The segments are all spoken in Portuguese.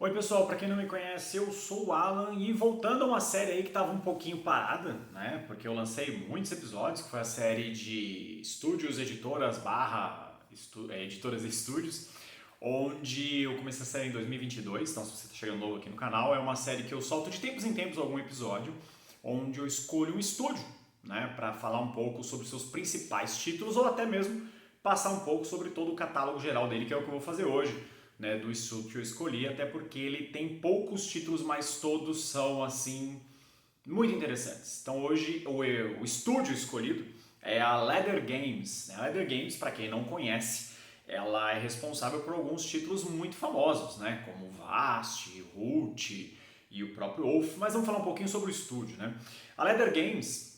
Oi pessoal, para quem não me conhece, eu sou o Alan e voltando a uma série aí que estava um pouquinho parada, né? Porque eu lancei muitos episódios, que foi a série de estúdios, editoras, editoras e estúdios, onde eu comecei a série em 2022, então se você está chegando novo aqui no canal, é uma série que eu solto de tempos em tempos algum episódio, onde eu escolho um estúdio, né? Para falar um pouco sobre seus principais títulos ou até mesmo passar um pouco sobre todo o catálogo geral dele, que é o que eu vou fazer hoje, né, do estúdio que eu escolhi, até porque ele tem poucos títulos, mas todos são assim muito interessantes. Então hoje o estúdio escolhido é a Leather Games. A Leather Games, para quem não conhece, ela é responsável por alguns títulos muito famosos, né, como Vast, Root e o próprio Wolf, mas vamos falar um pouquinho sobre o estúdio, né? A Leather Games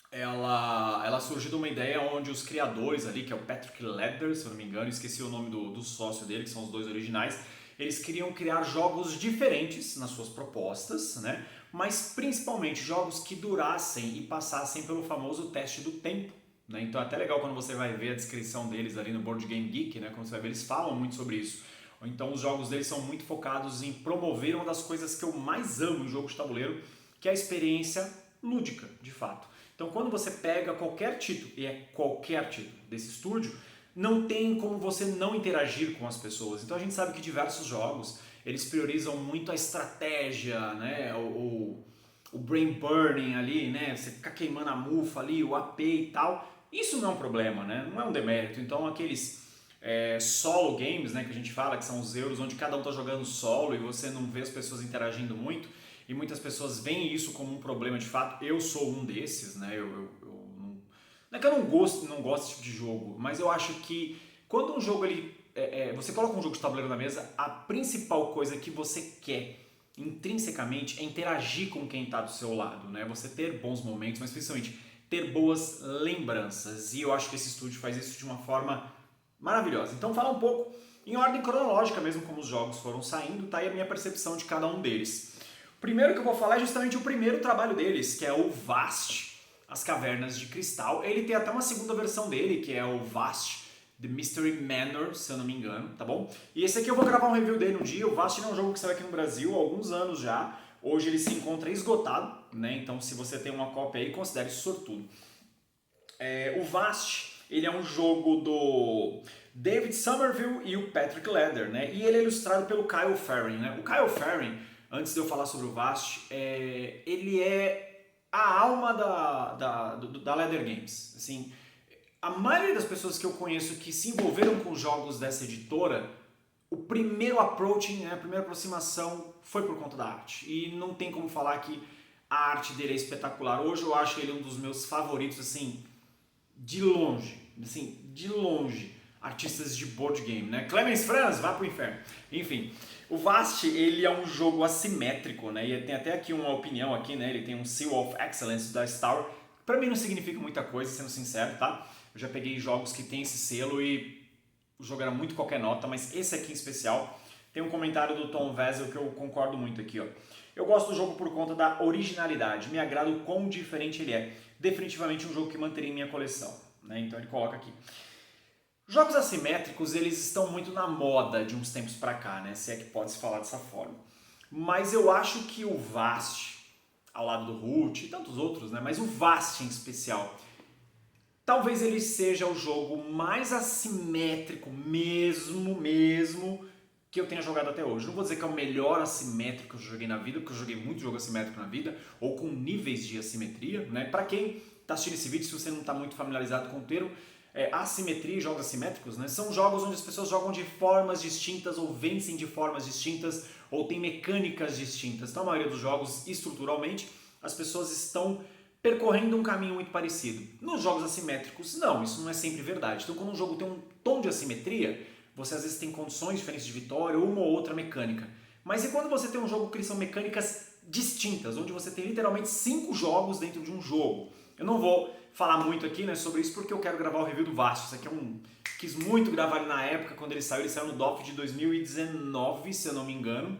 ela surgiu de uma ideia onde os criadores ali, que é o Patrick Ledger, se eu não me engano, esqueci o nome do sócio dele, que são os dois originais, eles queriam criar jogos diferentes nas suas propostas, né? Mas principalmente jogos que durassem e passassem pelo famoso teste do tempo. Né? Então é até legal quando você vai ver a descrição deles ali no Board Game Geek, né? Quando você vai ver, eles falam muito sobre isso. Então os jogos deles são muito focados em promover uma das coisas que eu mais amo em jogo de tabuleiro, que é a experiência lúdica, de fato. Então, quando você pega qualquer título, e é qualquer título desse estúdio, não tem como você não interagir com as pessoas. Então, a gente sabe que diversos jogos, eles priorizam muito a estratégia, né? O brain burning ali, né? Você ficar queimando a mufa ali, o AP e tal. Isso não é um problema, né? Não é um demérito. Então, aqueles solo games, né, que a gente fala, que são os euros, onde cada um está jogando solo e você não vê as pessoas interagindo muito, e muitas pessoas veem isso como um problema de fato. Eu sou um desses, né? Não é que eu não gosto desse tipo de jogo, mas eu acho que quando um jogo você coloca um jogo de tabuleiro na mesa, a principal coisa que você quer intrinsecamente é interagir com quem está do seu lado, né? Você ter bons momentos, mas principalmente ter boas lembranças. E eu acho que esse estúdio faz isso de uma forma maravilhosa. Então fala um pouco em ordem cronológica mesmo como os jogos foram saindo, tá aí a minha percepção de cada um deles. O primeiro que eu vou falar é justamente o primeiro trabalho deles, que é o Vast, As Cavernas de Cristal. Ele tem até uma segunda versão dele, que é o Vast, The Mystery Manor, se eu não me engano, tá bom? E esse aqui eu vou gravar um review dele um dia. O Vast é um jogo que saiu aqui no Brasil há alguns anos já. Hoje ele se encontra esgotado, né? Então se você tem uma cópia aí, considere sortudo. O Vast, ele é um jogo do David Somerville e o Patrick Ledger, né? E ele é ilustrado pelo Kyle Ferrin, né? O Kyle Ferrin, antes de eu falar sobre o Vast, ele é a alma da Leather Games. Assim, a maioria das pessoas que eu conheço que se envolveram com jogos dessa editora, o primeiro approaching, né, a primeira aproximação foi por conta da arte. E não tem como falar que a arte dele é espetacular. Hoje eu acho ele um dos meus favoritos, assim, de longe, artistas de board game, né? Clemens Franz, vá pro inferno. Enfim, o Vast, ele é um jogo assimétrico, né? E tem até aqui uma opinião aqui, né? Ele tem um Seal of Excellence da Star. Pra mim não significa muita coisa, sendo sincero, tá? Eu já peguei jogos que tem esse selo e o jogo era muito qualquer nota, mas esse aqui em especial tem um comentário do Tom Vessel que eu concordo muito aqui, ó. Eu gosto do jogo por conta da originalidade, me agrada o quão diferente ele é. Definitivamente um jogo que manteria em minha coleção, né? Então ele coloca aqui. Jogos assimétricos, eles estão muito na moda de uns tempos pra cá, né? Se é que pode se falar dessa forma. Mas eu acho que o Vast, ao lado do Root e tantos outros, né? Mas o Vast em especial, talvez ele seja o jogo mais assimétrico mesmo que eu tenha jogado até hoje. Não vou dizer que é o melhor assimétrico que eu joguei na vida, porque eu joguei muito jogo assimétrico na vida, ou com níveis de assimetria, né? Para quem está assistindo esse vídeo, se você não está muito familiarizado com o termo, assimetria e jogos assimétricos, né? São jogos onde as pessoas jogam de formas distintas, ou vencem de formas distintas, ou tem mecânicas distintas. Então a maioria dos jogos, estruturalmente, as pessoas estão percorrendo um caminho muito parecido. Nos jogos assimétricos, não, isso não é sempre verdade. Então quando um jogo tem um tom de assimetria, você às vezes tem condições diferentes de vitória ou uma ou outra mecânica. Mas e quando você tem um jogo que são mecânicas distintas, onde você tem literalmente 5 jogos dentro de um jogo? Eu não vou falar muito aqui, né, sobre isso porque eu quero gravar o review do Vast. Isso aqui quis muito gravar ele na época, quando ele saiu no DOF de 2019, se eu não me engano.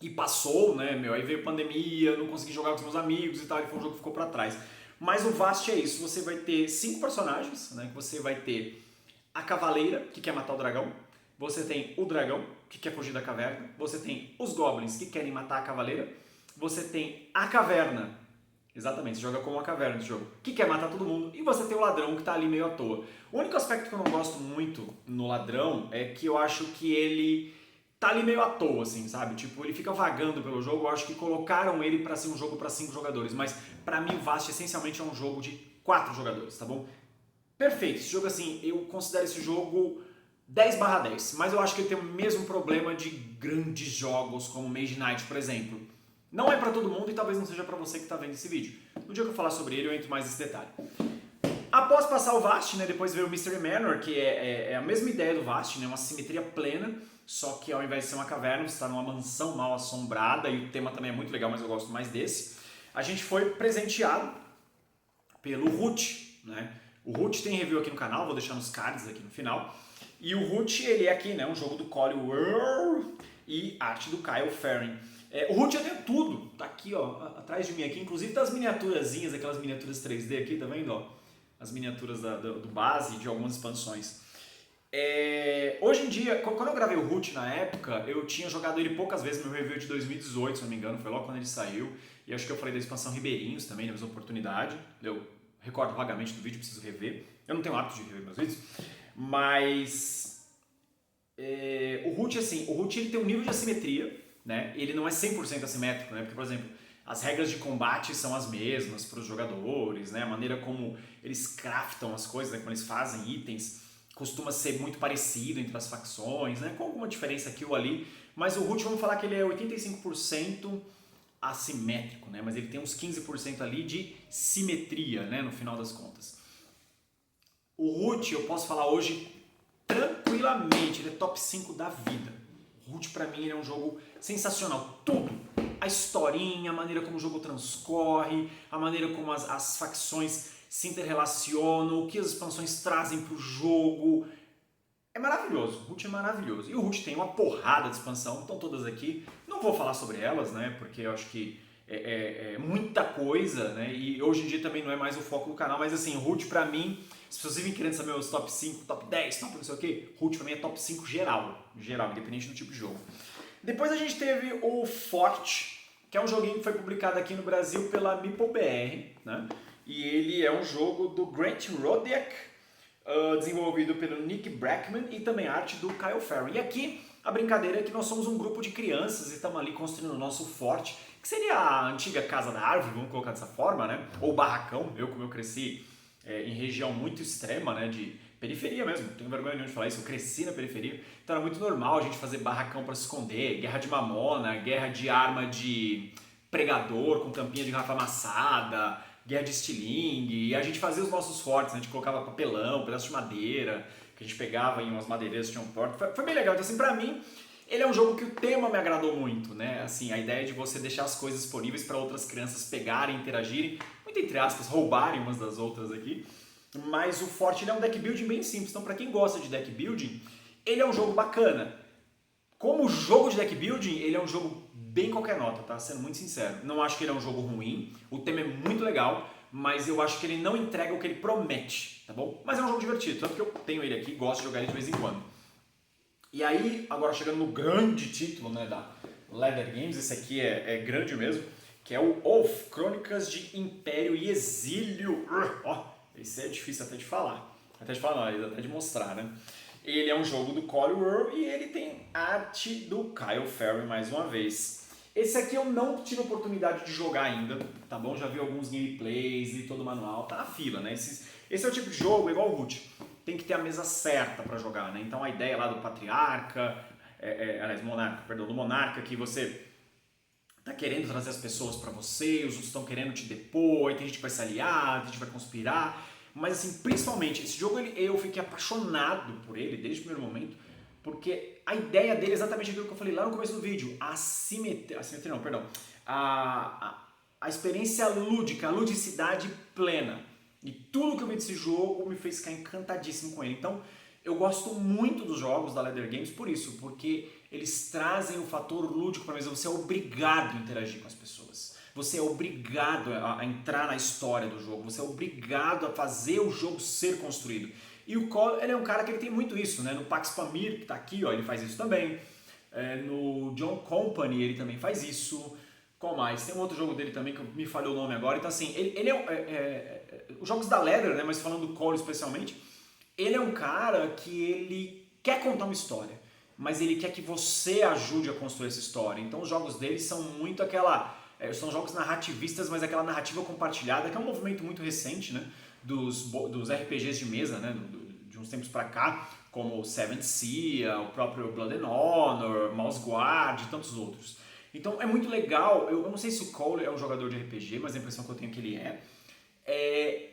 E passou, né, aí veio pandemia, eu não consegui jogar com os meus amigos e tal, e foi um jogo que ficou pra trás. Mas o Vast é isso, você vai ter 5 personagens, né, que você vai ter a cavaleira, que quer matar o dragão, você tem o dragão, que quer fugir da caverna, você tem os goblins que querem matar a cavaleira, você tem a caverna, exatamente, você joga como uma caverna nesse jogo, que quer matar todo mundo, e você tem o ladrão que tá ali meio à toa. O único aspecto que eu não gosto muito no ladrão é que eu acho que ele tá ali meio à toa, assim, sabe? Tipo, ele fica vagando pelo jogo, eu acho que colocaram ele pra ser um jogo pra 5 jogadores, mas pra mim o Vast essencialmente é um jogo de 4 jogadores, tá bom? Perfeito, esse jogo assim, eu considero esse jogo 10/10, mas eu acho que ele tem o mesmo problema de grandes jogos como Mage Knight, por exemplo. Não é pra todo mundo e talvez não seja pra você que tá vendo esse vídeo. No dia que eu falar sobre ele eu entro mais nesse detalhe. Após passar o Vast, né, depois veio o Mystery Manor, que é a mesma ideia do Vast, né, uma simetria plena, só que ao invés de ser uma caverna, você está numa mansão mal assombrada, e o tema também é muito legal, mas eu gosto mais desse. A gente foi presenteado pelo Root, né? O Root tem review aqui no canal, vou deixar nos cards aqui no final. E o Root, ele é aqui, né, um jogo do Collie World e arte do Kyle Ferrin. O Root já tem tudo, tá aqui, ó, atrás de mim aqui, inclusive tá as miniaturazinhas, aquelas miniaturas 3D aqui, tá vendo, ó? As miniaturas do base de algumas expansões. Hoje em dia, quando eu gravei o Root na época, eu tinha jogado ele poucas vezes, meu review de 2018, se não me engano, foi logo quando ele saiu. E acho que eu falei da expansão Ribeirinhos também, na mesma oportunidade. Eu recordo vagamente do vídeo, preciso rever. Eu não tenho hábito de rever meus vídeos. Mas o Root, assim, o Root ele tem um nível de assimetria, né? Ele não é 100% assimétrico, né? Porque, por exemplo, as regras de combate são as mesmas para os jogadores, né? A maneira como eles craftam as coisas, né? Como eles fazem itens, costuma ser muito parecido entre as facções, né? Com alguma diferença aqui ou ali. Mas o Root, vamos falar que ele é 85% assimétrico, né? Mas ele tem uns 15% ali de simetria, né? No final das contas. O Root, eu posso falar hoje tranquilamente, ele é top 5 da vida. O Root, pra mim, ele é um jogo sensacional. Tudo. A historinha, a maneira como o jogo transcorre, a maneira como as facções se interrelacionam, o que as expansões trazem pro jogo. É maravilhoso, o Root é maravilhoso. E o Root tem uma porrada de expansão, estão todas aqui. Não vou falar sobre elas, né, porque eu acho que é muita coisa, né, e hoje em dia também não é mais o foco do canal, mas assim, o Root pra mim, se vocês vivem querendo saber os top 5, top 10, top não sei o que, Root pra mim é top 5 geral, independente do tipo de jogo. Depois a gente teve o Fort, que é um joguinho que foi publicado aqui no Brasil pela MeepleBR, né, e ele é um jogo do Grant Rodiak, desenvolvido pelo Nick Brackman e também arte do Kyle Ferrin. E aqui a brincadeira é que nós somos um grupo de crianças e estamos ali construindo o nosso forte, que seria a antiga casa da árvore, vamos colocar dessa forma, né? Ou barracão, como eu cresci em região muito extrema, né? De periferia mesmo, não tenho vergonha nenhuma de falar isso, eu cresci na periferia, então era muito normal a gente fazer barracão para se esconder, guerra de mamona, guerra de arma de pregador com tampinha de garrafa amassada, guerra de estilingue, e a gente fazia os nossos fortes, né? A gente colocava papelão, pedaço de madeira, que a gente pegava em umas madeireiras que tinham porta. Foi bem legal. Então, assim, pra mim, ele é um jogo que o tema me agradou muito, né? Assim, a ideia de você deixar as coisas disponíveis para outras crianças pegarem, interagirem, muito entre aspas, roubarem umas das outras aqui. Mas o Forte ele é um deck building bem simples. Então, pra quem gosta de deck building, ele é um jogo bacana. Como jogo de deck building, ele é um jogo bem qualquer nota, tá? Sendo muito sincero. Não acho que ele é um jogo ruim, o tema é muito legal, mas eu acho que ele não entrega o que ele promete, tá bom? Mas é um jogo divertido, tanto que eu tenho ele aqui, gosto de jogar ele de vez em quando. E aí, agora chegando no grande título, né, da Leder Games, esse aqui é grande mesmo, que é o Oath, Crônicas de Império e Exílio. Ó, esse é difícil até de falar. Até de mostrar, né? Ele é um jogo do Collie World e ele tem arte do Kyle Ferrin mais uma vez. Esse aqui eu não tive oportunidade de jogar ainda, tá bom? Já vi alguns gameplays e todo o manual, tá na fila, né? Esse é o tipo de jogo, igual o Root, tem que ter a mesa certa para jogar, né? Então a ideia lá do Patriarca, do Monarca, que você tá querendo trazer as pessoas para você, os outros estão querendo te depor, aí tem gente que vai se aliar, tem gente que vai conspirar. Mas assim, principalmente, esse jogo eu fiquei apaixonado por ele desde o primeiro momento, porque a ideia dele é exatamente aquilo que eu falei lá no começo do vídeo, a experiência lúdica, a ludicidade plena. E tudo que eu vi desse jogo me fez ficar encantadíssimo com ele. Então, eu gosto muito dos jogos da Leder Games por isso, porque eles trazem o fator lúdico para mesa, você é obrigado a interagir com as pessoas. Você é obrigado a entrar na história do jogo, você é obrigado a fazer o jogo ser construído. E o Cole, ele é um cara que ele tem muito isso, né? No Pax Pamir, que tá aqui, ó, ele faz isso também. no John Company ele também faz isso. Qual mais? Tem um outro jogo dele também que me falhou o nome agora. Então assim, ele os jogos da Leather, né, mas falando do Cole especialmente, ele é um cara que ele quer contar uma história, mas ele quer que você ajude a construir essa história. Então os jogos dele são muito são jogos narrativistas, mas aquela narrativa compartilhada, que é um movimento muito recente, né, dos RPGs de mesa, né, de uns tempos pra cá, como o Seventh Sea, o próprio Blood and Honor, Mouse Guard e tantos outros. Então é muito legal, eu não sei se o Cole é um jogador de RPG, mas a impressão que eu tenho é que ele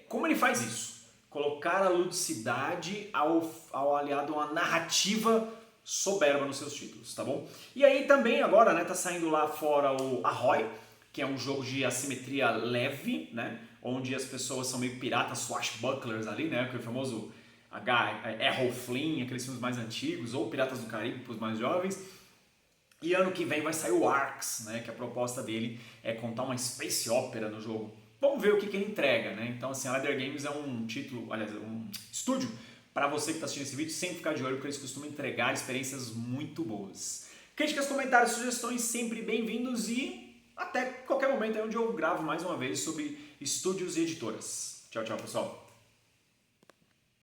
como ele faz isso? Colocar a ludicidade ao aliado a uma narrativa soberba nos seus títulos, tá bom? E aí também agora, né, tá saindo lá fora o Ahoy, que é um jogo de assimetria leve, né, onde as pessoas são meio piratas swashbucklers ali, né, que é o famoso Errol Flynn, aqueles filmes mais antigos, ou Piratas do Caribe para os mais jovens. E ano que vem vai sair o Arx, né, que a proposta dele é contar uma space opera no jogo. Vamos ver o que ele entrega, né? Então, assim, a Leather Games é um título, aliás, um estúdio para você que está assistindo esse vídeo sempre ficar de olho, porque eles costumam entregar experiências muito boas. Críticas, comentários, sugestões sempre bem-vindos e até qualquer momento aí onde eu gravo mais uma vez sobre estúdios e editoras. Tchau, tchau, pessoal!